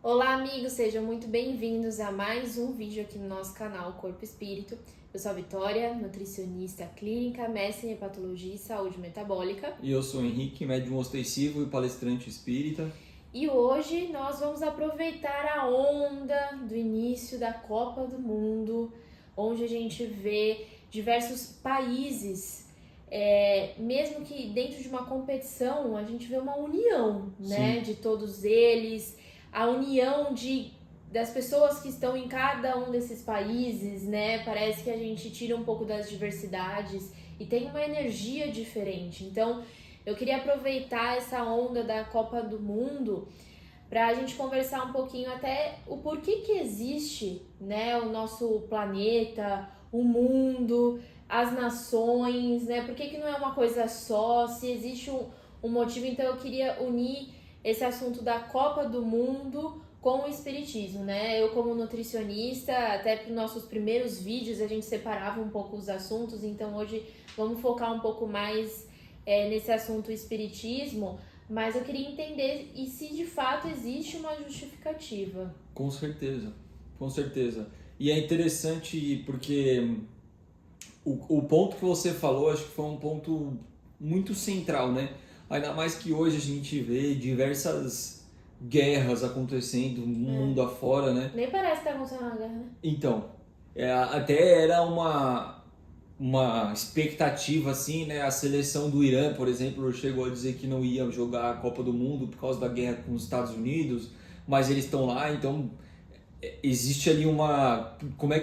Olá, amigos, sejam muito bem-vindos a mais um vídeo aqui no nosso canal Corpo e Espírito. Eu sou a Vitória, nutricionista clínica, mestre em hepatologia e saúde metabólica. E eu sou o Henrique, médium ostensivo e palestrante espírita. E hoje nós vamos aproveitar a onda do início da Copa do Mundo, onde a gente vê diversos países, mesmo que dentro de uma competição, a gente vê uma união, né, de todos eles, a união das pessoas que estão em cada um desses países, né? Parece que a gente tira um pouco das diversidades e tem uma energia diferente. Então, eu queria aproveitar essa onda da Copa do Mundo para a gente conversar um pouquinho até o porquê que existe, né, o nosso planeta, o mundo, as nações, né? Por que não é uma coisa só? Se existe um motivo, então eu queria unir esse assunto da Copa do Mundo com o espiritismo, né? Eu como nutricionista, até para os nossos primeiros vídeos a gente separava um pouco os assuntos, então hoje vamos focar um pouco mais nesse assunto espiritismo, mas eu queria entender e se de fato existe uma justificativa. Com certeza, com certeza. E é interessante porque o ponto que você falou, acho que foi um ponto muito central, né? Ainda mais que hoje a gente vê diversas guerras acontecendo no mundo afora, né? Nem parece que tá acontecendo uma guerra, né? Então, até era uma expectativa assim, né? A seleção do Irã, por exemplo, chegou a dizer que não ia jogar a Copa do Mundo por causa da guerra com os Estados Unidos, mas eles estão lá, então existe ali como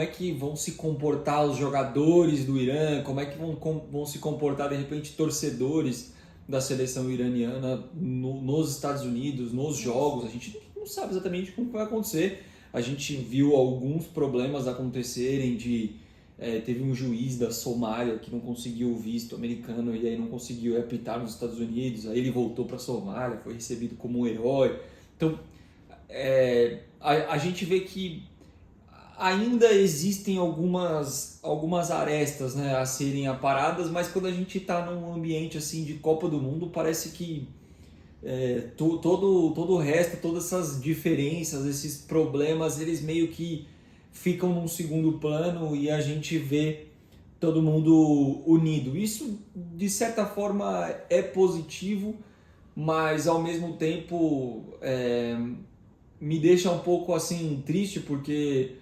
é que vão se comportar os jogadores do Irã, como é que vão se comportar de repente torcedores da seleção iraniana nos Estados Unidos, nos jogos. A gente não sabe exatamente como vai acontecer. A gente viu alguns problemas acontecerem teve um juiz da Somália que não conseguiu o visto americano e aí não conseguiu apitar nos Estados Unidos, aí ele voltou para a Somália, foi recebido como um herói. Então, a gente vê que ainda existem algumas arestas, né, a serem aparadas, mas quando a gente está num ambiente assim de Copa do Mundo, parece que todo o resto, todas essas diferenças, esses problemas, eles meio que ficam num segundo plano e a gente vê todo mundo unido. Isso, de certa forma, é positivo, mas ao mesmo tempo me deixa um pouco assim triste, porque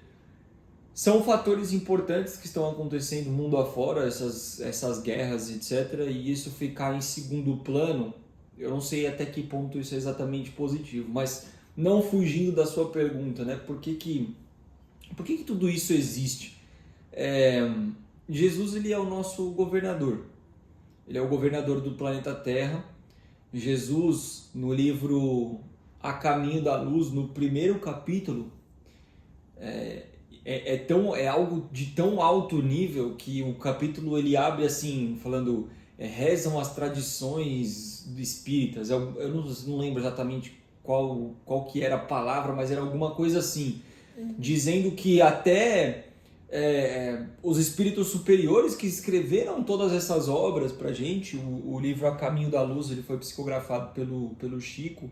são fatores importantes que estão acontecendo mundo afora, essas guerras, etc. E isso ficar em segundo plano, eu não sei até que ponto isso é exatamente positivo, mas não fugindo da sua pergunta, né? Por que tudo isso existe? Jesus, ele é o nosso governador. Ele é o governador do planeta Terra. Jesus, no livro A Caminho da Luz, no primeiro capítulo, é algo de tão alto nível que o capítulo ele abre assim, falando, rezam as tradições espíritas. Eu não lembro exatamente qual que era a palavra, mas era alguma coisa assim, dizendo que até os espíritos superiores que escreveram todas essas obras pra gente, o livro A Caminho da Luz, ele foi psicografado pelo Chico.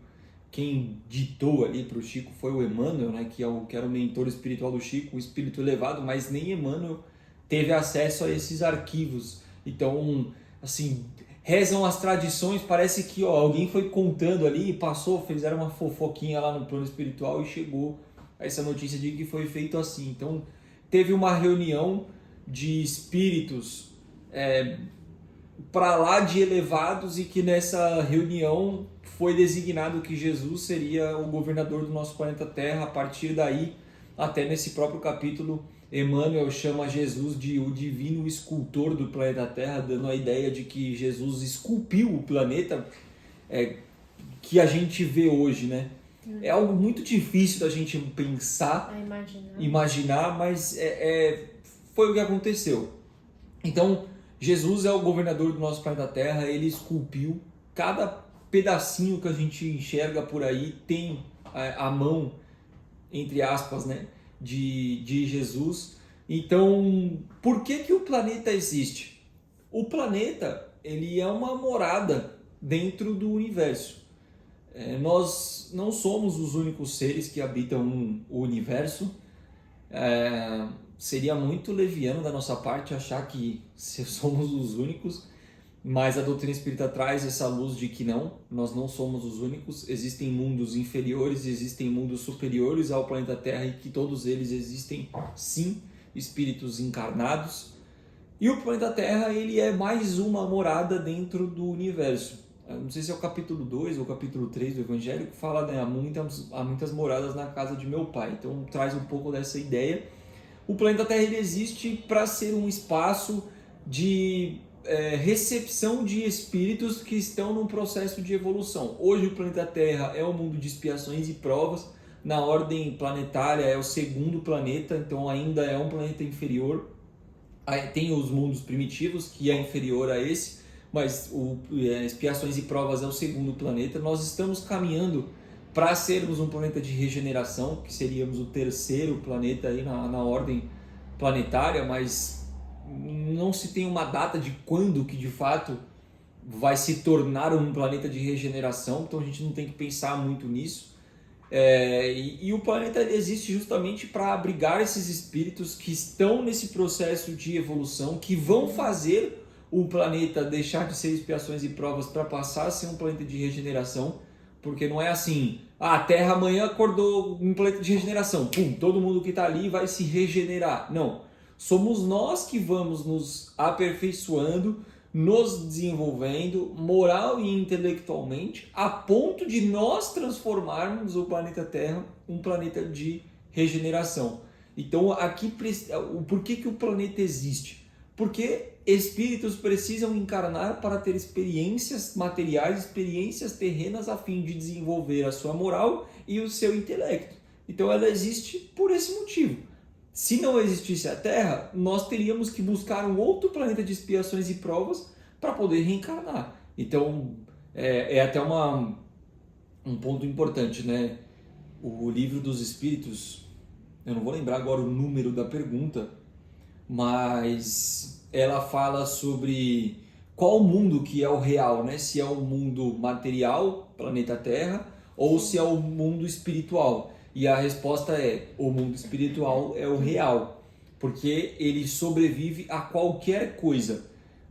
Quem ditou ali para o Chico foi o Emmanuel, né, que era o mentor espiritual do Chico, o espírito elevado, mas nem Emmanuel teve acesso a esses arquivos. Então, assim, rezam as tradições, parece que alguém foi contando ali, passou, fizeram uma fofoquinha lá no plano espiritual e chegou a essa notícia de que foi feito assim. Então, teve uma reunião de espíritos para lá de elevados, e que nessa reunião foi designado que Jesus seria o governador do nosso planeta Terra. A partir daí, até nesse próprio capítulo, Emmanuel chama Jesus de o divino escultor do planeta Terra, dando a ideia de que Jesus esculpiu o planeta que a gente vê hoje, né? É algo muito difícil da gente pensar, imaginar, mas foi o que aconteceu. Então, Jesus é o governador do nosso planeta Terra, ele esculpiu cada pedacinho que a gente enxerga por aí, tem a mão, entre aspas, né, de Jesus. Então, por que o planeta existe? O planeta, ele é uma morada dentro do universo. Nós não somos os únicos seres que habitam o universo. Seria muito leviano da nossa parte achar que somos os únicos, mas a doutrina espírita traz essa luz de que não, nós não somos os únicos. Existem mundos inferiores, existem mundos superiores ao planeta Terra, e que todos eles existem sim espíritos encarnados. E o planeta Terra, ele é mais uma morada dentro do universo. Eu não sei se é o capítulo 2 ou o capítulo 3 do Evangelho que fala, né, há muitas moradas na casa de meu pai. Então traz um pouco dessa ideia. O planeta Terra, ele existe para ser um espaço de recepção de espíritos que estão num processo de evolução. Hoje o planeta Terra é um mundo de expiações e provas. Na ordem planetária é o segundo planeta, então ainda é um planeta inferior. Aí tem os mundos primitivos, que é inferior a esse, mas expiações e provas é o segundo planeta. Nós estamos caminhando para sermos um planeta de regeneração, que seríamos o terceiro planeta aí na ordem planetária, mas não se tem uma data de quando que de fato vai se tornar um planeta de regeneração, então a gente não tem que pensar muito nisso. E o planeta existe justamente para abrigar esses espíritos que estão nesse processo de evolução, que vão fazer o planeta deixar de ser expiações e provas para passar a ser um planeta de regeneração, porque não é assim, a Terra amanhã acordou um planeta de regeneração, pum, todo mundo que está ali vai se regenerar. Não, somos nós que vamos nos aperfeiçoando, nos desenvolvendo moral e intelectualmente, a ponto de nós transformarmos o planeta Terra um planeta de regeneração. Então, aqui, por que o planeta existe? Porque espíritos precisam encarnar para ter experiências materiais, experiências terrenas, a fim de desenvolver a sua moral e o seu intelecto. Então, ela existe por esse motivo. Se não existisse a Terra, nós teríamos que buscar um outro planeta de expiações e provas para poder reencarnar. Então, é até um ponto importante, né? O Livro dos Espíritos, eu não vou lembrar agora o número da pergunta, mas ela fala sobre qual mundo que é o real, né? Se é o mundo material, planeta Terra, ou se é o mundo espiritual. E a resposta é: o mundo espiritual é o real, porque ele sobrevive a qualquer coisa.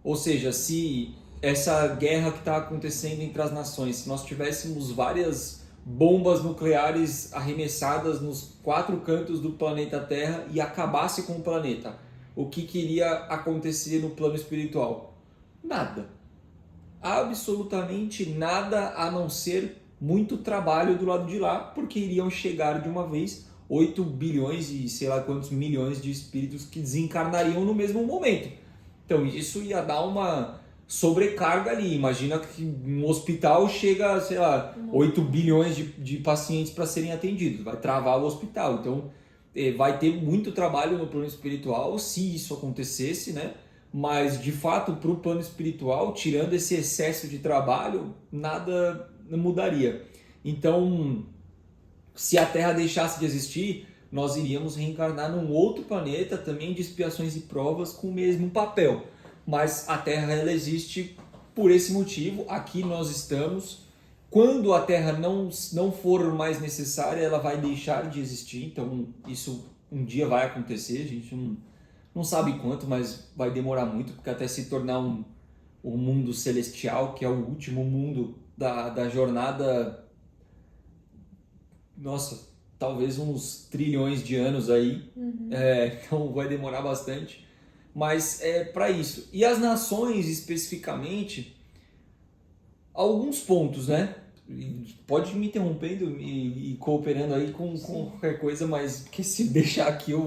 Ou seja, se essa guerra que está acontecendo entre as nações, se nós tivéssemos várias bombas nucleares arremessadas nos 4 cantos do planeta Terra e acabasse com o planeta, o que iria acontecer no plano espiritual? Nada. Absolutamente nada, a não ser muito trabalho do lado de lá, porque iriam chegar de uma vez 8 bilhões e sei lá quantos milhões de espíritos que desencarnariam no mesmo momento. Então isso ia dar uma sobrecarga ali. Imagina que um hospital chega, sei lá, 8 bilhões de pacientes para serem atendidos. Vai travar o hospital. Então vai ter muito trabalho no plano espiritual se isso acontecesse, né? Mas de fato, para o plano espiritual, tirando esse excesso de trabalho, nada mudaria. Então, se a Terra deixasse de existir, nós iríamos reencarnar num outro planeta também de expiações e provas com o mesmo papel. Mas a Terra, ela existe por esse motivo. Aqui nós estamos. Quando a Terra não for mais necessária, ela vai deixar de existir. Então isso um dia vai acontecer. A gente não sabe quanto, mas vai demorar muito, porque até se tornar um mundo celestial, que é o último mundo da jornada, nossa, talvez uns trilhões de anos aí. Então vai demorar bastante, mas é para isso. E as nações especificamente, alguns pontos, né? Pode me interrompendo e cooperando aí com qualquer coisa, mas porque se deixar aqui eu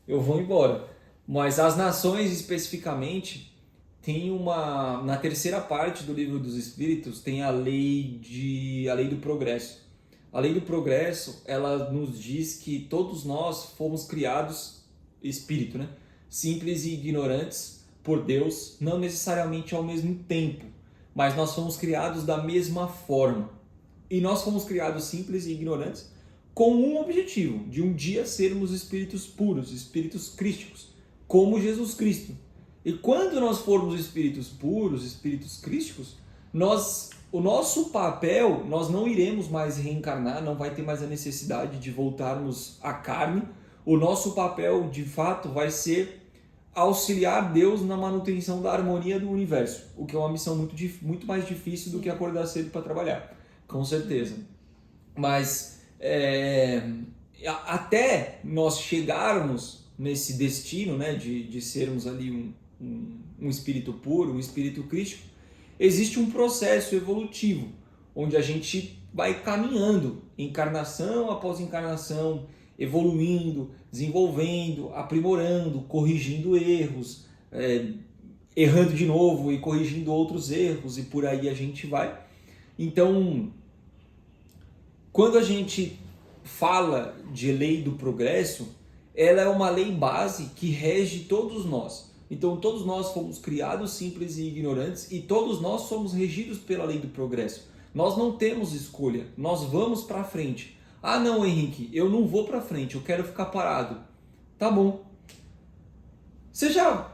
vou embora. Mas as nações especificamente tem na terceira parte do Livro dos Espíritos tem a lei do progresso. A lei do progresso, ela nos diz que todos nós fomos criados espírito, né? Simples e ignorantes por Deus, não necessariamente ao mesmo tempo, mas nós fomos criados da mesma forma. E nós fomos criados simples e ignorantes com um objetivo, de um dia sermos espíritos puros, espíritos crísticos, como Jesus Cristo. E quando nós formos espíritos puros, espíritos crísticos, o nosso papel, nós não iremos mais reencarnar, não vai ter mais a necessidade de voltarmos à carne. O nosso papel, de fato, vai ser auxiliar Deus na manutenção da harmonia do universo, o que é uma missão muito mais difícil do que acordar cedo para trabalhar, com certeza. Mas até nós chegarmos nesse destino, né, de sermos ali um espírito puro, um espírito crístico, existe um processo evolutivo, onde a gente vai caminhando, encarnação após encarnação, evoluindo, desenvolvendo, aprimorando, corrigindo erros, errando de novo e corrigindo outros erros, e por aí a gente vai. Então, quando a gente fala de lei do progresso, ela é uma lei base que rege todos nós. Então, todos nós fomos criados simples e ignorantes, e todos nós somos regidos pela lei do progresso. Nós não temos escolha, nós vamos para frente. Ah não, Henrique, eu não vou para frente, eu quero ficar parado. Tá bom. Você já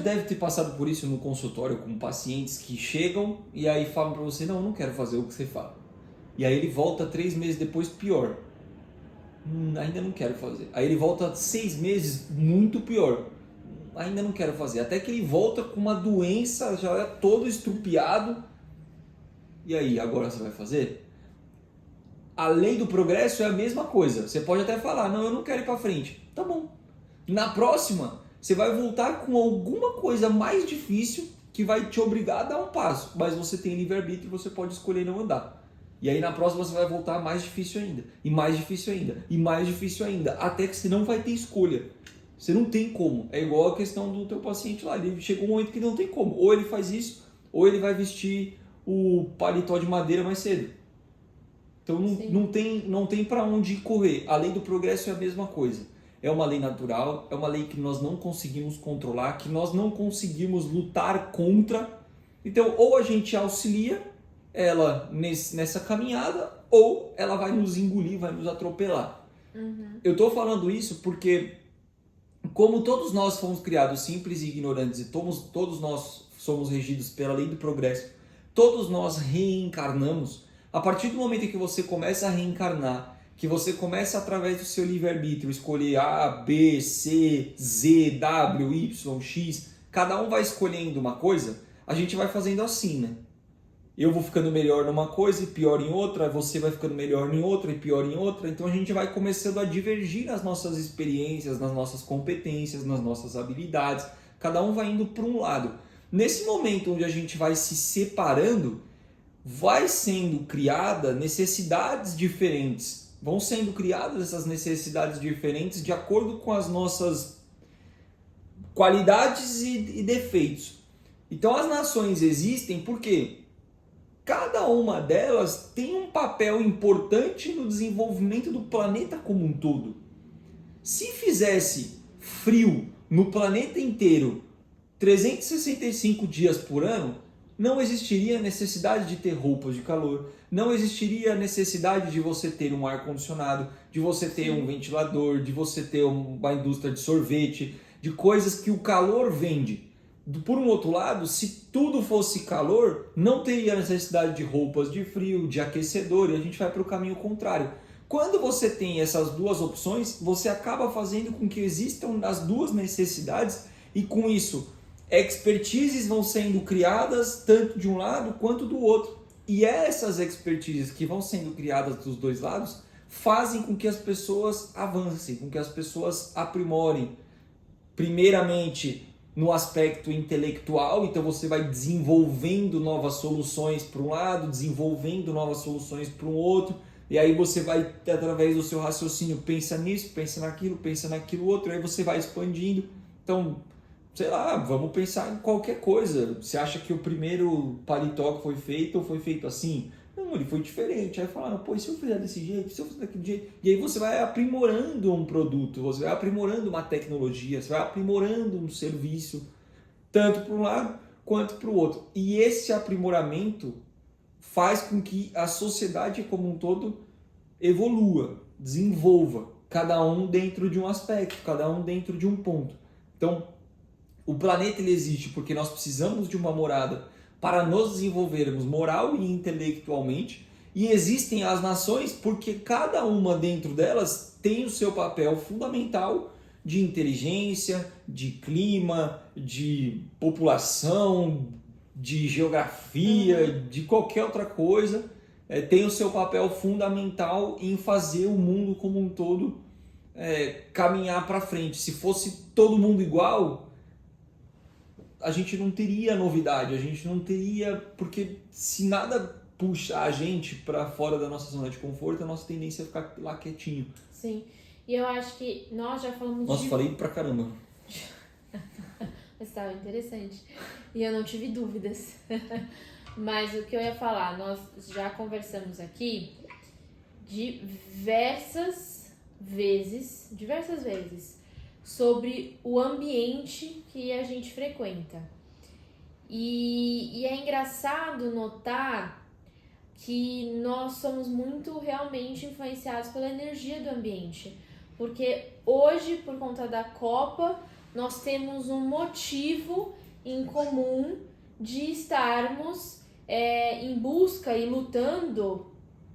deve ter passado por isso no consultório com pacientes que chegam e aí falam para você, não, eu não quero fazer o que você fala. E aí ele volta 3 meses depois pior. Ainda não quero fazer. Aí ele volta 6 meses muito pior. Ainda não quero fazer. Até que ele volta com uma doença, já é todo estrupiado. E aí, agora você vai fazer? A lei do progresso é a mesma coisa. Você pode até falar, não, eu não quero ir para frente. Tá bom. Na próxima, você vai voltar com alguma coisa mais difícil que vai te obrigar a dar um passo. Mas você tem livre-arbítrio e você pode escolher não andar. E aí na próxima você vai voltar mais difícil ainda. E mais difícil ainda. E mais difícil ainda. Até que você não vai ter escolha. Você não tem como. É igual a questão do teu paciente lá. Ele chegou um momento que não tem como. Ou ele faz isso, ou ele vai vestir o paletó de madeira mais cedo. Então não tem para onde correr. A lei do progresso é a mesma coisa. É uma lei natural, é uma lei que nós não conseguimos controlar, que nós não conseguimos lutar contra. Então, ou a gente auxilia ela nessa caminhada, ou ela vai nos engolir, vai nos atropelar. Uhum. Eu estou falando isso porque, como todos nós fomos criados simples e ignorantes, e todos nós somos regidos pela lei do progresso, todos nós reencarnamos. A partir do momento em que você começa a reencarnar, que você começa através do seu livre-arbítrio escolher A, B, C, Z, W, Y, X, cada um vai escolhendo uma coisa, a gente vai fazendo assim, né? Eu vou ficando melhor numa coisa e pior em outra, você vai ficando melhor em outra e pior em outra, então a gente vai começando a divergir nas nossas experiências, nas nossas competências, nas nossas habilidades, cada um vai indo para um lado. Nesse momento onde a gente vai se separando, vai sendo criada necessidades diferentes. Vão sendo criadas essas necessidades diferentes de acordo com as nossas qualidades e defeitos. Então as nações existem porque cada uma delas tem um papel importante no desenvolvimento do planeta como um todo. Se fizesse frio no planeta inteiro 365 dias por ano, não existiria necessidade de ter roupas de calor, não existiria necessidade de você ter um ar-condicionado, de você ter um ventilador, de você ter uma indústria de sorvete, de coisas que o calor vende. Por um outro lado, se tudo fosse calor, não teria necessidade de roupas de frio, de aquecedor, e a gente vai para o caminho contrário. Quando você tem essas duas opções, você acaba fazendo com que existam as duas necessidades e com isso expertises vão sendo criadas tanto de um lado quanto do outro. E essas expertises que vão sendo criadas dos dois lados fazem com que as pessoas avancem, com que as pessoas aprimorem. Primeiramente, no aspecto intelectual, então você vai desenvolvendo novas soluções para um lado, desenvolvendo novas soluções para um outro, e aí você vai, através do seu raciocínio, pensa nisso, pensa naquilo outro, aí você vai expandindo. Então, sei lá, vamos pensar em qualquer coisa. Você acha que o primeiro paletó que foi feito assim? Não, ele foi diferente. Aí falaram, pô, e se eu fizer desse jeito, se eu fizer daquele jeito? E aí você vai aprimorando um produto, você vai aprimorando uma tecnologia, você vai aprimorando um serviço, tanto para um lado quanto para o outro. E esse aprimoramento faz com que a sociedade como um todo evolua, desenvolva, cada um dentro de um aspecto, cada um dentro de um ponto. Então, o planeta ele existe porque nós precisamos de uma morada, para nos desenvolvermos moral e intelectualmente, e existem as nações porque cada uma dentro delas tem o seu papel fundamental de inteligência, de clima, de população, de geografia, de qualquer outra coisa, tem o seu papel fundamental em fazer o mundo como um todo caminhar para frente. Se fosse todo mundo igual, a gente não teria novidade, a gente não teria, porque se nada puxa a gente para fora da nossa zona de conforto, a nossa tendência é ficar lá quietinho. Sim, e eu acho que nós já falamos Nossa, falei pra caramba. Mas estava interessante. E eu não tive dúvidas. Mas o que eu ia falar, nós já conversamos aqui diversas vezes, sobre o ambiente que a gente frequenta. E é engraçado notar que nós somos muito realmente influenciados pela energia do ambiente. Porque hoje, por conta da Copa, nós temos um motivo em comum de estarmos em busca e lutando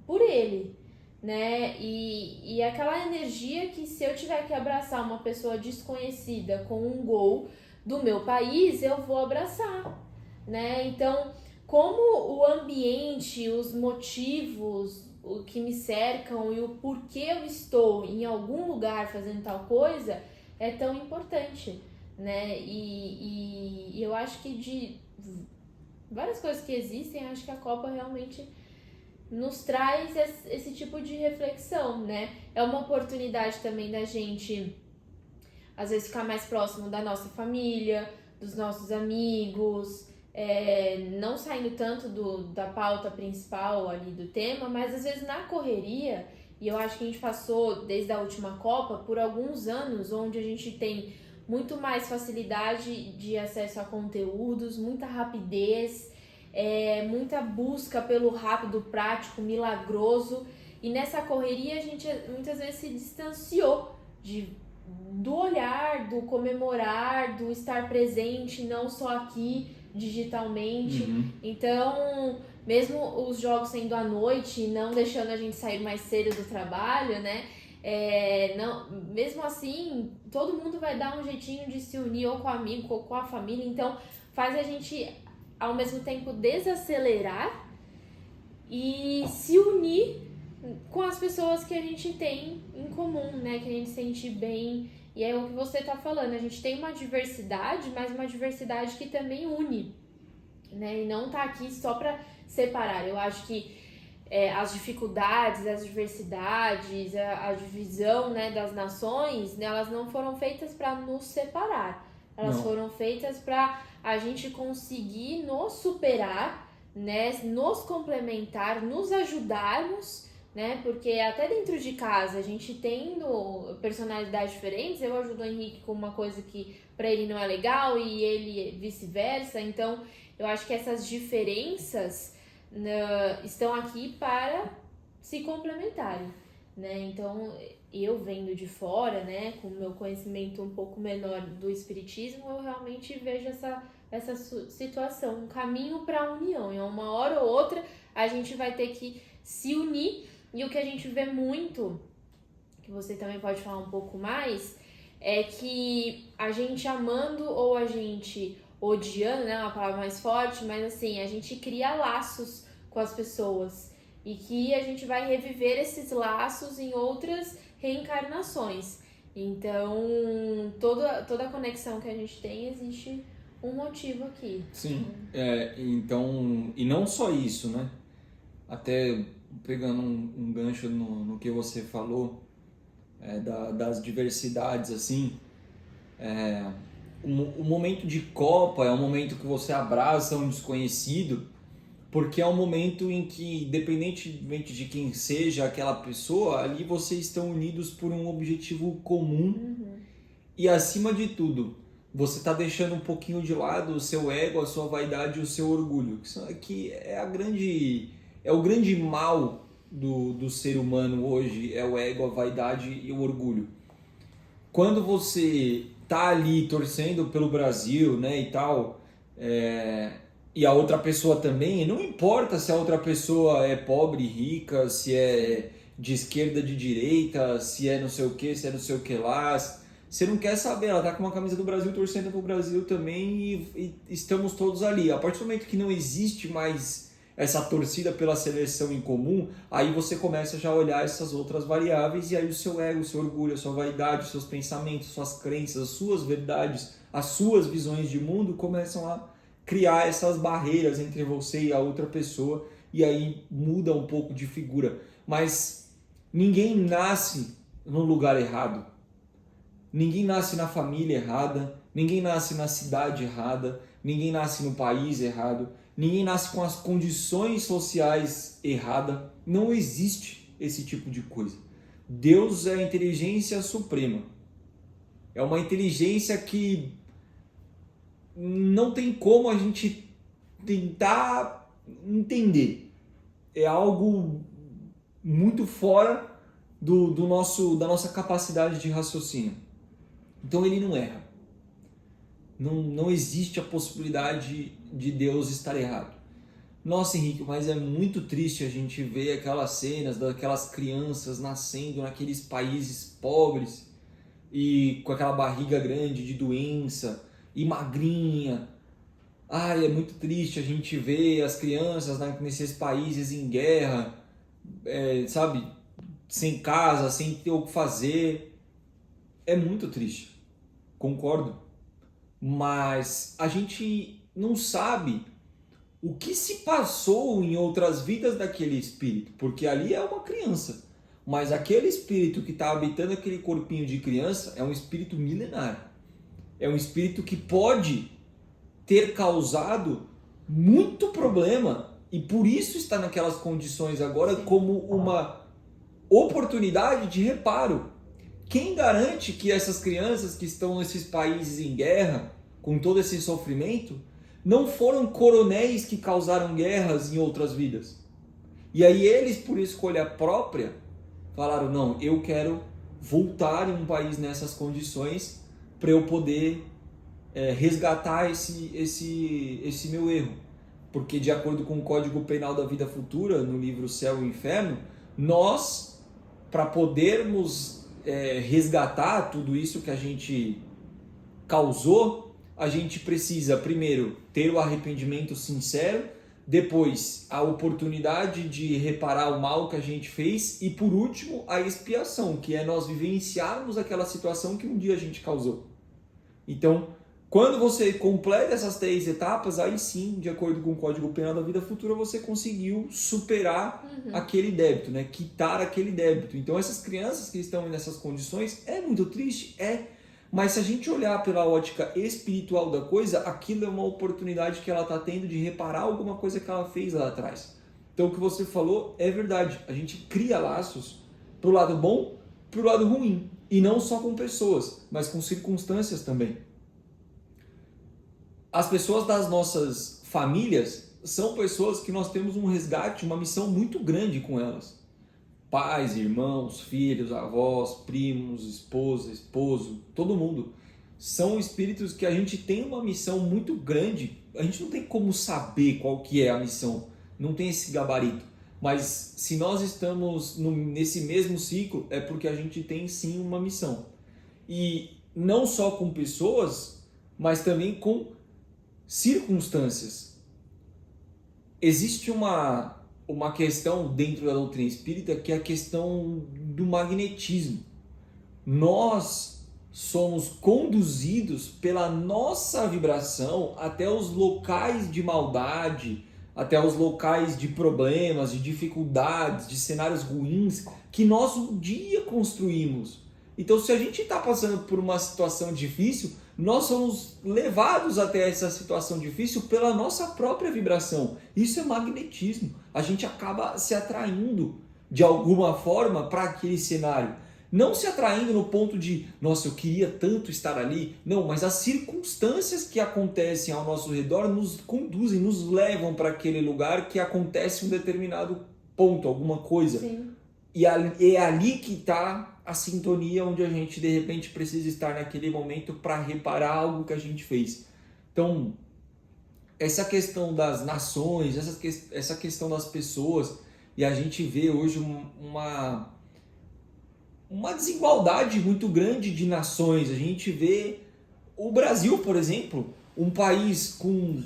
por ele, né? E aquela energia que, se eu tiver que abraçar uma pessoa desconhecida com um gol do meu país, eu vou abraçar, né? Então, como o ambiente, os motivos, o que me cercam e o porquê eu estou em algum lugar fazendo tal coisa é tão importante, né? E eu acho que de várias coisas que existem, acho que a Copa realmente nos traz esse tipo de reflexão, né? É uma oportunidade também da gente, às vezes, ficar mais próximo da nossa família, dos nossos amigos, não saindo tanto da pauta principal ali do tema, mas às vezes na correria, e eu acho que a gente passou desde a última Copa por alguns anos onde a gente tem muito mais facilidade de acesso a conteúdos, muita rapidez, muita busca pelo rápido, prático, milagroso, e nessa correria a gente muitas vezes se distanciou do olhar, do comemorar, do estar presente, não só aqui digitalmente. Então, mesmo os jogos sendo à noite, não deixando a gente sair mais cedo do trabalho, né? Não, mesmo assim, todo mundo vai dar um jeitinho de se unir ou com o amigo ou com a família. Então, faz a gente, ao mesmo tempo, desacelerar e se unir com as pessoas que a gente tem em comum, né? Que a gente sente bem. E é o que você tá falando, a gente tem uma diversidade, mas uma diversidade que também une, né? E não tá aqui só pra separar. Eu acho que as dificuldades, as diversidades, a divisão, né, das nações, né, elas não foram feitas para nos separar. Elas foram feitas para a gente conseguir nos superar, né, nos complementar, nos ajudarmos, né? Porque até dentro de casa, a gente tendo personalidades diferentes, eu ajudo o Henrique com uma coisa que para ele não é legal e ele vice-versa. Então, eu acho que essas diferenças estão aqui para se complementarem, né? Então, eu vendo de fora, né, com o meu conhecimento um pouco menor do espiritismo, eu realmente vejo essa situação, um caminho para a união. E uma hora ou outra a gente vai ter que se unir. E o que a gente vê muito, que você também pode falar um pouco mais, é que a gente amando ou a gente odiando, né, uma palavra mais forte, mas assim, a gente cria laços com as pessoas e que a gente vai reviver esses laços em outras reencarnações. Então, toda a conexão que a gente tem, existe um motivo aqui. Sim, então, e não só isso, né? Até pegando um gancho no que você falou, das diversidades, assim, o momento de Copa é um momento que você abraça um desconhecido, porque é um momento em que, independentemente de quem seja aquela pessoa, ali vocês estão unidos por um objetivo comum. E, acima de tudo, você está deixando um pouquinho de lado o seu ego, a sua vaidade e o seu orgulho, que é o grande mal do ser humano hoje, é o ego, a vaidade e o orgulho. Quando você tá ali torcendo pelo Brasil, né, e tal, e a outra pessoa também, não importa se a outra pessoa é pobre, rica, se é de esquerda, de direita, se é não sei o que, se é não sei o que lá. Você não quer saber, ela tá com uma camisa do Brasil torcendo pro Brasil também e estamos todos ali. A partir do momento que não existe mais essa torcida pela seleção em comum, aí você começa já a olhar essas outras variáveis e aí o seu ego, o seu orgulho, a sua vaidade, os seus pensamentos, suas crenças, as suas verdades, as suas visões de mundo começam a criar essas barreiras entre você e a outra pessoa e aí muda um pouco de figura. Mas ninguém nasce no lugar errado. Ninguém nasce na família errada, ninguém nasce na cidade errada, ninguém nasce no país errado, ninguém nasce com as condições sociais erradas. Não existe esse tipo de coisa. Deus é a inteligência suprema. É uma inteligência que não tem como a gente tentar entender. É algo muito fora da nossa capacidade de raciocínio. Então ele não erra. Não existe a possibilidade de Deus estar errado. Nossa, Henrique, mas é muito triste a gente ver aquelas cenas daquelas crianças nascendo naqueles países pobres e com aquela barriga grande de doença e magrinha. Ai, é muito triste a gente ver as crianças nesses países em guerra, sabe, sem casa, sem ter o que fazer. É muito triste, concordo. Mas a gente não sabe o que se passou em outras vidas daquele espírito, porque ali é uma criança. Mas aquele espírito que está habitando aquele corpinho de criança é um espírito milenar. É um espírito que pode ter causado muito problema e por isso está naquelas condições agora como uma oportunidade de reparo. Quem garante que essas crianças que estão nesses países em guerra, com todo esse sofrimento, não foram coronéis que causaram guerras em outras vidas? E aí eles, por escolha própria, falaram, não, eu quero voltar em um país nessas condições para eu poder resgatar esse meu erro. Porque de acordo com o Código Penal da Vida Futura, no livro Céu e Inferno, nós, para podermos resgatar tudo isso que a gente causou, a gente precisa primeiro ter o arrependimento sincero, depois a oportunidade de reparar o mal que a gente fez e por último a expiação, que é nós vivenciarmos aquela situação que um dia a gente causou. Então, quando você completa essas 3 etapas, aí sim, de acordo com o Código Penal da Vida Futura, você conseguiu superar aquele débito, né? Quitar aquele débito. Então, essas crianças que estão nessas condições, é muito triste? Mas se a gente olhar pela ótica espiritual da coisa, aquilo é uma oportunidade que ela está tendo de reparar alguma coisa que ela fez lá atrás. Então, o que você falou é verdade. A gente cria laços para o lado bom, para o lado ruim. E não só com pessoas, mas com circunstâncias também. As pessoas das nossas famílias são pessoas que nós temos um resgate, uma missão muito grande com elas. Pais, irmãos, filhos, avós, primos, esposa, esposo, todo mundo. São espíritos que a gente tem uma missão muito grande. A gente não tem como saber qual que é a missão. Não tem esse gabarito. Mas se nós estamos nesse mesmo ciclo, é porque a gente tem sim uma missão. E não só com pessoas, mas também com circunstâncias. Existe uma questão dentro da doutrina espírita que é a questão do magnetismo. Nós somos conduzidos pela nossa vibração até os locais de maldade, até os locais de problemas, de dificuldades, de cenários ruins que nós um dia construímos. Então, se a gente está passando por uma situação difícil, nós somos levados até essa situação difícil pela nossa própria vibração. Isso é magnetismo. A gente acaba se atraindo de alguma forma para aquele cenário. Não se atraindo no ponto de, nossa, eu queria tanto estar ali. Não, mas as circunstâncias que acontecem ao nosso redor nos conduzem, nos levam para aquele lugar que acontece um determinado ponto, alguma coisa. Sim. E é ali que está a sintonia onde a gente de repente precisa estar naquele momento para reparar algo que a gente fez. Então, essa questão das nações, essa questão das pessoas, e a gente vê hoje uma desigualdade muito grande de nações. A gente vê o Brasil, por exemplo, um país com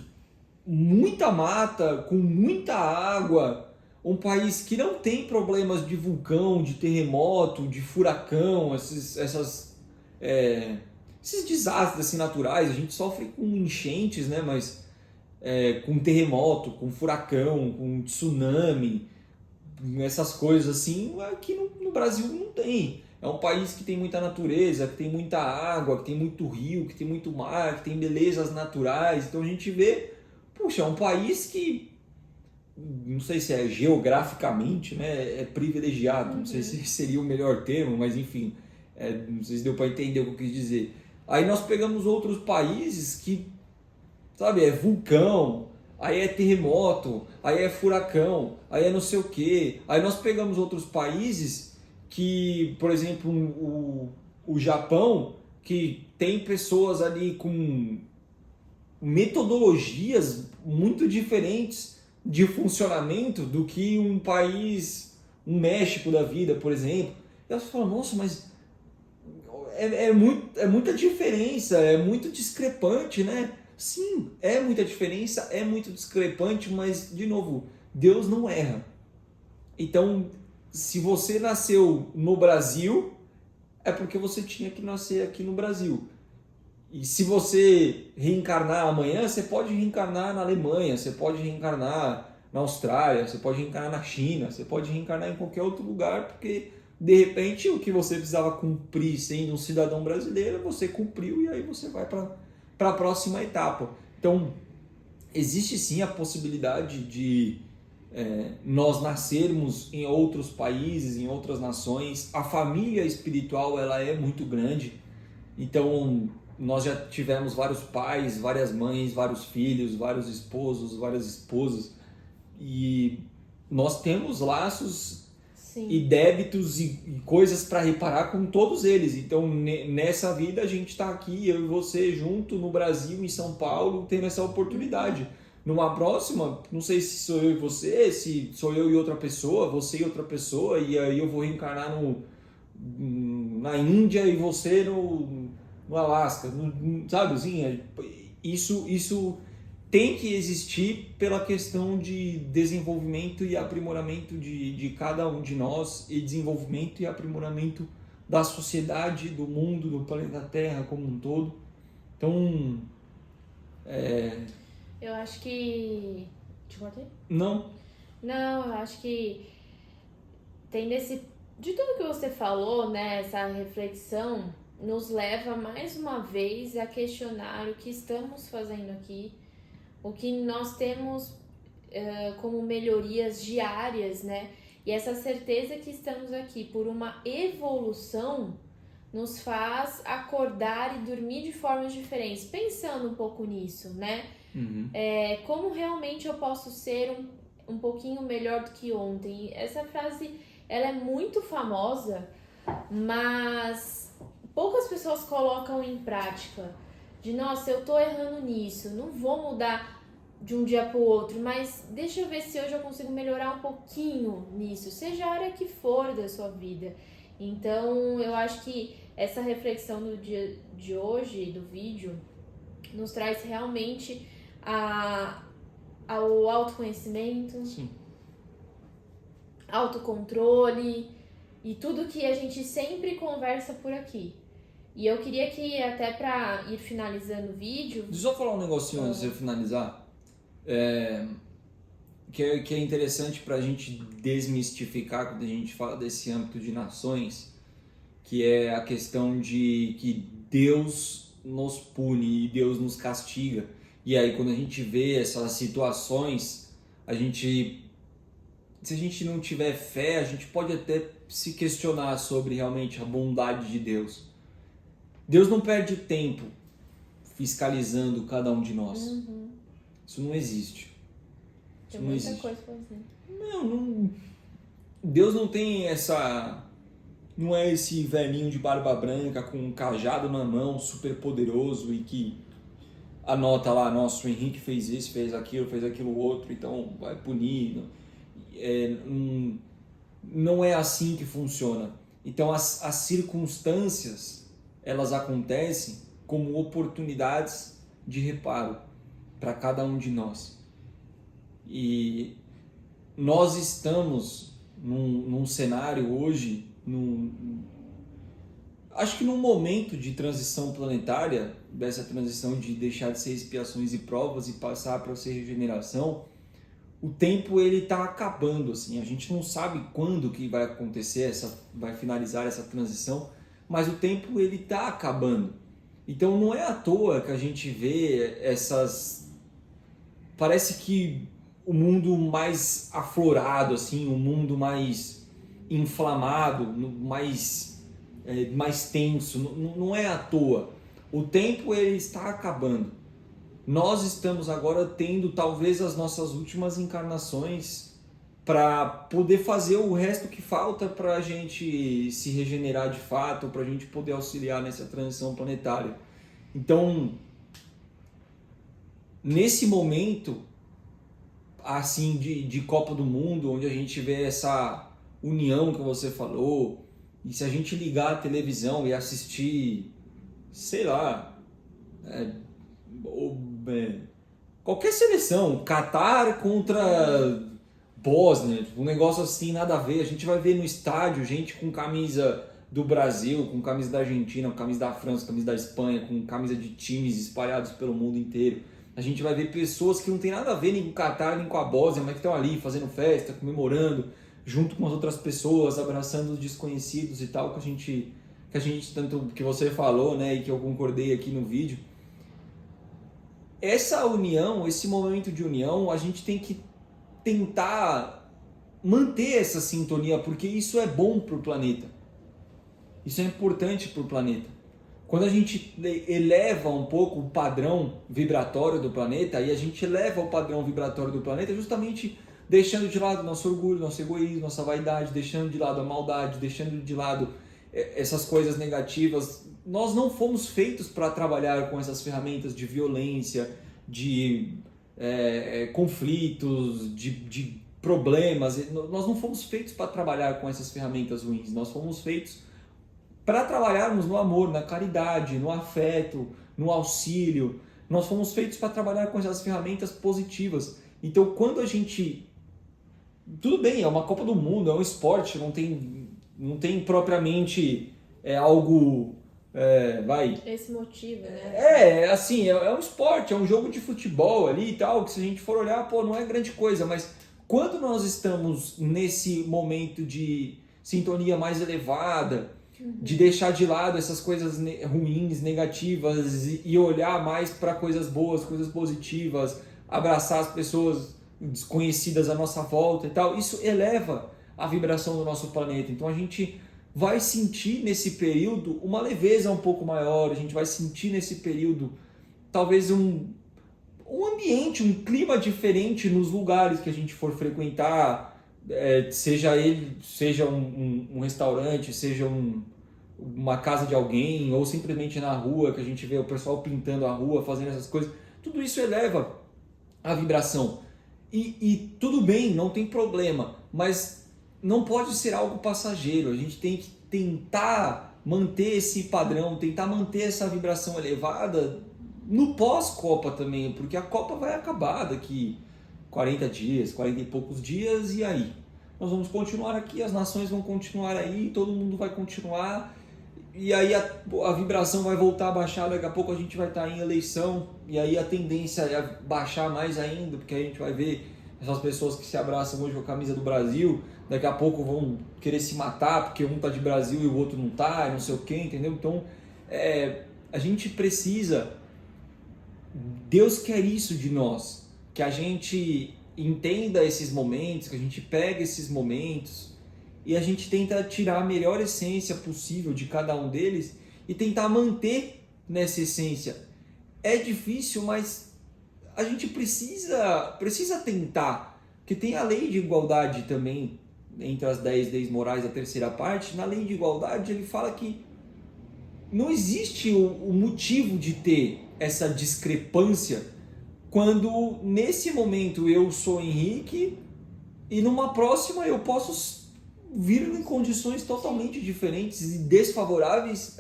muita mata, com muita água, um país que não tem problemas de vulcão, de terremoto, de furacão, esses desastres assim, naturais. A gente sofre com enchentes, né? Mas com terremoto, com furacão, com tsunami, essas coisas assim, aqui no Brasil não tem. É um país que tem muita natureza, que tem muita água, que tem muito rio, que tem muito mar, que tem belezas naturais. Então a gente vê, puxa, é um país que, não sei se é geograficamente, né, é privilegiado, não sei se seria o melhor termo, mas enfim, não sei se deu para entender o que eu quis dizer. Aí nós pegamos outros países que, sabe, é vulcão, aí é terremoto, aí é furacão, aí é não sei o quê. Aí nós pegamos outros países que, por exemplo, o Japão, que tem pessoas ali com metodologias muito diferentes de funcionamento do que um país, um México da vida, por exemplo. E elas falam, nossa, mas é muita diferença, é muito discrepante, né? Sim, é muita diferença, é muito discrepante, mas, de novo, Deus não erra. Então, se você nasceu no Brasil, é porque você tinha que nascer aqui no Brasil. E se você reencarnar amanhã, você pode reencarnar na Alemanha, você pode reencarnar na Austrália, você pode reencarnar na China, você pode reencarnar em qualquer outro lugar, porque de repente o que você precisava cumprir sendo um cidadão brasileiro, você cumpriu e aí você vai para a próxima etapa. Então, existe sim a possibilidade de nós nascermos em outros países, em outras nações. A família espiritual ela é muito grande, então nós já tivemos vários pais, várias mães, vários filhos, vários esposos, várias esposas, e nós temos laços Sim. e débitos e coisas para reparar com todos eles. Então nessa vida a gente está aqui, eu e você junto no Brasil, em São Paulo, tendo essa oportunidade. Numa próxima, não sei se sou eu e você, se sou eu e outra pessoa, você e outra pessoa, e aí eu vou reencarnar na Índia e você no Alasca, sabe assim? Isso tem que existir pela questão de desenvolvimento e aprimoramento de cada um de nós, e desenvolvimento e aprimoramento da sociedade, do mundo, do planeta Terra como um todo. Então, Eu acho que... Te cortei? Não, Não, eu acho que tem de tudo que você falou, né, essa reflexão nos leva mais uma vez a questionar o que estamos fazendo aqui, o que nós temos como melhorias diárias, né? E essa certeza que estamos aqui por uma evolução nos faz acordar e dormir de formas diferentes, pensando um pouco nisso, né? Como realmente eu posso ser um pouquinho melhor do que ontem. Essa frase, ela é muito famosa, mas poucas pessoas colocam em prática. De, nossa, eu tô errando nisso, não vou mudar de um dia pro outro, mas deixa eu ver se hoje eu consigo melhorar um pouquinho nisso, seja a área que for da sua vida. Então, eu acho que essa reflexão do dia de hoje, do vídeo, nos traz realmente ao autoconhecimento, sim. autocontrole e tudo que a gente sempre conversa por aqui. E eu queria que, até para ir finalizando o vídeo... Deixa eu só falar um negocinho antes de você finalizar, que é interessante para a gente desmistificar quando a gente fala desse âmbito de nações, que é a questão de que Deus nos pune e Deus nos castiga. E aí quando a gente vê essas situações, se a gente não tiver fé, a gente pode até se questionar sobre realmente a bondade de Deus. Deus não perde tempo fiscalizando cada um de nós. Isso não existe. Tem muita coisa pra fazer. Não, Deus não tem essa... Não é esse velhinho de barba branca com um cajado na mão, super poderoso, e que anota lá, nossa, o Henrique fez isso, fez aquilo outro, então vai punir. Não é assim que funciona. Então as circunstâncias, elas acontecem como oportunidades de reparo para cada um de nós. E nós estamos num cenário hoje, acho que num momento de transição planetária, dessa transição de deixar de ser expiações e provas e passar para ser regeneração. O tempo ele está acabando, assim, a gente não sabe quando que vai acontecer, vai finalizar essa transição, mas o tempo ele está acabando. Então não é à toa que a gente vê parece que o mundo mais aflorado, assim, o mundo mais inflamado, mais tenso, não é à toa. O tempo ele está acabando. Nós estamos agora tendo talvez as nossas últimas encarnações para poder fazer o resto que falta para a gente se regenerar de fato, para a gente poder auxiliar nessa transição planetária. Então, nesse momento assim de Copa do Mundo, onde a gente vê essa união que você falou, e se a gente ligar a televisão e assistir, sei lá, qualquer seleção, Catar contra Bósnia, um negócio assim nada a ver, a gente vai ver no estádio gente com camisa do Brasil, com camisa da Argentina, com camisa da França, com camisa da Espanha, com camisa de times espalhados pelo mundo inteiro. A gente vai ver pessoas que não tem nada a ver nem com o Catar, nem com a Bósnia, mas que estão ali fazendo festa, comemorando, junto com as outras pessoas, abraçando os desconhecidos e tal, que a gente tanto que você falou, né, e que eu concordei aqui no vídeo. Essa união, esse momento de união, a gente tem que tentar manter essa sintonia, porque isso é bom para o planeta. Isso é importante para o planeta. Quando a gente eleva um pouco o padrão vibratório do planeta, e a gente eleva o padrão vibratório do planeta justamente deixando de lado nosso orgulho, nosso egoísmo, nossa vaidade, deixando de lado a maldade, deixando de lado essas coisas negativas. Nós não fomos feitos para trabalhar com essas ferramentas de violência, de conflitos, de problemas. Nós não fomos feitos para trabalhar com essas ferramentas ruins. Nós fomos feitos para trabalharmos no amor, na caridade, no afeto, no auxílio. Nós fomos feitos para trabalhar com essas ferramentas positivas. Então, quando a gente... Tudo bem, é uma Copa do Mundo, é um esporte, não tem propriamente algo... Esse motivo, né? Assim, é um esporte, é um jogo de futebol ali e tal, que se a gente for olhar, não é grande coisa, mas quando nós estamos nesse momento de sintonia mais elevada, de deixar de lado essas coisas ruins, negativas e olhar mais para coisas boas, coisas positivas, abraçar as pessoas desconhecidas à nossa volta e tal, isso eleva a vibração do nosso planeta. Então a gente vai sentir nesse período uma leveza um pouco maior, a gente vai sentir nesse período talvez um ambiente, um clima diferente nos lugares que a gente for frequentar, seja um restaurante, seja uma casa de alguém, ou simplesmente na rua, que a gente vê o pessoal pintando a rua, fazendo essas coisas. Tudo isso eleva a vibração. E tudo bem, não tem problema, mas não pode ser algo passageiro. A gente tem que tentar manter esse padrão, tentar manter essa vibração elevada no pós-Copa também, porque a Copa vai acabar daqui 40 dias, 40 e poucos dias, e aí? Nós vamos continuar aqui, as nações vão continuar aí, todo mundo vai continuar, e aí a vibração vai voltar a baixar, daqui a pouco a gente vai estar em eleição, e aí a tendência é baixar mais ainda, porque a gente vai ver essas pessoas que se abraçam hoje com a camisa do Brasil, daqui a pouco vão querer se matar, porque um tá de Brasil e o outro não tá, não sei o que, entendeu? Então, a gente precisa... Deus quer isso de nós, que a gente entenda esses momentos, que a gente pegue esses momentos e a gente tenta tirar a melhor essência possível de cada um deles e tentar manter nessa essência. É difícil, mas a gente precisa tentar, porque tem a lei de igualdade também, entre as 10 leis morais da terceira parte. Na lei de igualdade ele fala que não existe o motivo de ter essa discrepância quando nesse momento eu sou Henrique e numa próxima eu posso vir em condições totalmente diferentes e desfavoráveis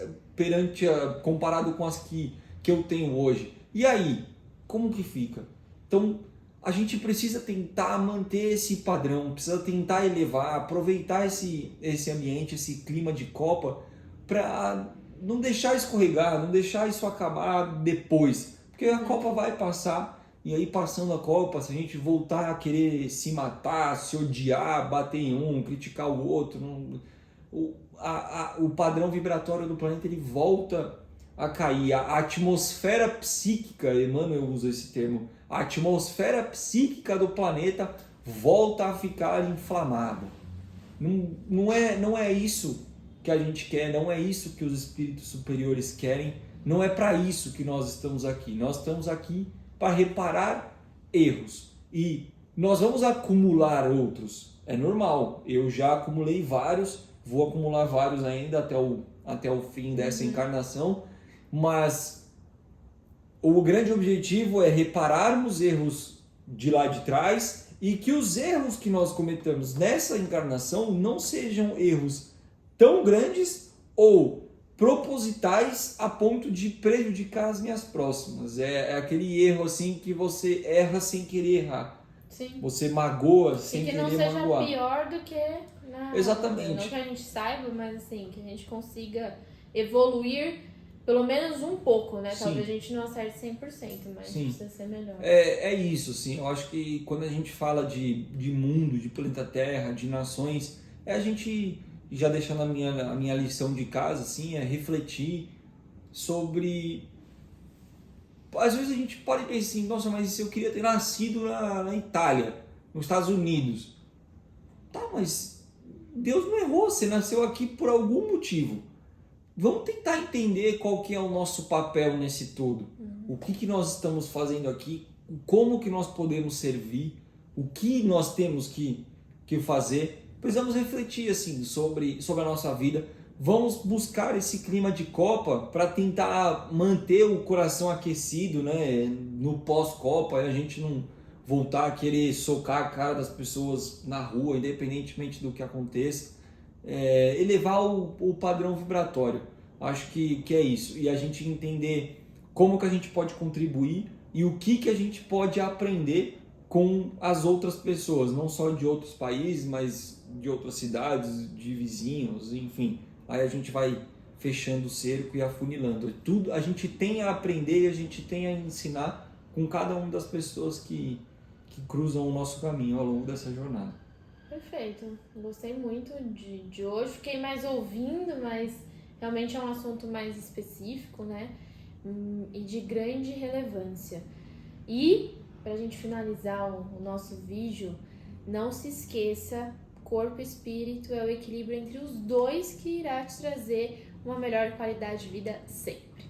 comparado com as que eu tenho hoje. E aí, como que fica? Então, a gente precisa tentar manter esse padrão, precisa tentar elevar, aproveitar esse ambiente, esse clima de Copa, para não deixar escorregar, não deixar isso acabar depois. Porque a Copa vai passar, e aí passando a Copa, se a gente voltar a querer se matar, se odiar, bater em um, criticar o outro, o padrão vibratório do planeta ele volta a cair. A atmosfera psíquica, Emmanuel usa esse termo, a atmosfera psíquica do planeta volta a ficar inflamada. Não é isso que a gente quer, não é isso que os espíritos superiores querem, não é para isso que nós estamos aqui. Nós estamos aqui para reparar erros e nós vamos acumular outros. É normal, eu já acumulei vários, vou acumular vários ainda até o fim dessa encarnação, mas o grande objetivo é repararmos erros de lá de trás e que os erros que nós cometamos nessa encarnação não sejam erros tão grandes ou propositais a ponto de prejudicar as minhas próximas. É aquele erro assim que você erra sem querer errar. Sim. Você magoa sem querer magoar. E que não seja pior do que... Exatamente. Não que a gente saiba, mas assim, que a gente consiga evoluir pelo menos um pouco, né? Sim. Talvez a gente não acerte 100%, mas Sim. precisa ser melhor. É isso, sim. Eu acho que quando a gente fala de mundo, de planeta Terra, de nações, a gente, já deixando a minha lição de casa, assim, é refletir sobre... Às vezes a gente pode pensar assim, nossa, mas eu queria ter nascido na Itália, nos Estados Unidos. Tá, mas Deus não errou, você nasceu aqui por algum motivo. Vamos tentar entender qual que é o nosso papel nesse todo. O que nós estamos fazendo aqui, como que nós podemos servir, o que nós temos que fazer. Precisamos refletir assim, sobre a nossa vida. Vamos buscar esse clima de Copa para tentar manter o coração aquecido, né? No pós-Copa, a gente não voltar a querer socar a cara das pessoas na rua, independentemente do que aconteça. Elevar o padrão vibratório. Acho que é isso. E a gente entender como que a gente pode contribuir e o que a gente pode aprender com as outras pessoas, não só de outros países, mas de outras cidades, de vizinhos, enfim. Aí a gente vai fechando o cerco e afunilando. Tudo a gente tem a aprender e a gente tem a ensinar com cada uma das pessoas que cruzam o nosso caminho ao longo dessa jornada. Perfeito. Gostei muito de hoje. Fiquei mais ouvindo, mas realmente é um assunto mais específico, né? E de grande relevância. E, pra gente finalizar o nosso vídeo, não se esqueça, corpo e espírito é o equilíbrio entre os dois que irá te trazer uma melhor qualidade de vida sempre.